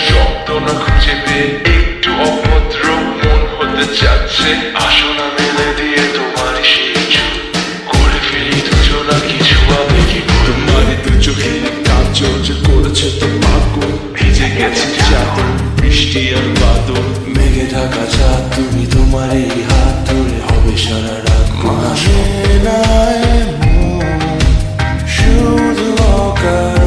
শব্দ না খুঁজে পেয়ে একটু অভদ্র মন হতে চাচ্ছে। আসো না মেলে দিয়ে তোমার সেই চুল করে ফেলি দুজনা কিছু আবেগী ভুল। তোমার দু চোখে কাজল যে করেছে তো পাগল, ভিজে গেছে চাদর বৃষ্টি আর বাদল। মেঘে ঢাকা চাঁদ তুমি তোমার এই হাত ধরে হবে সারা রাত। শুধু অকার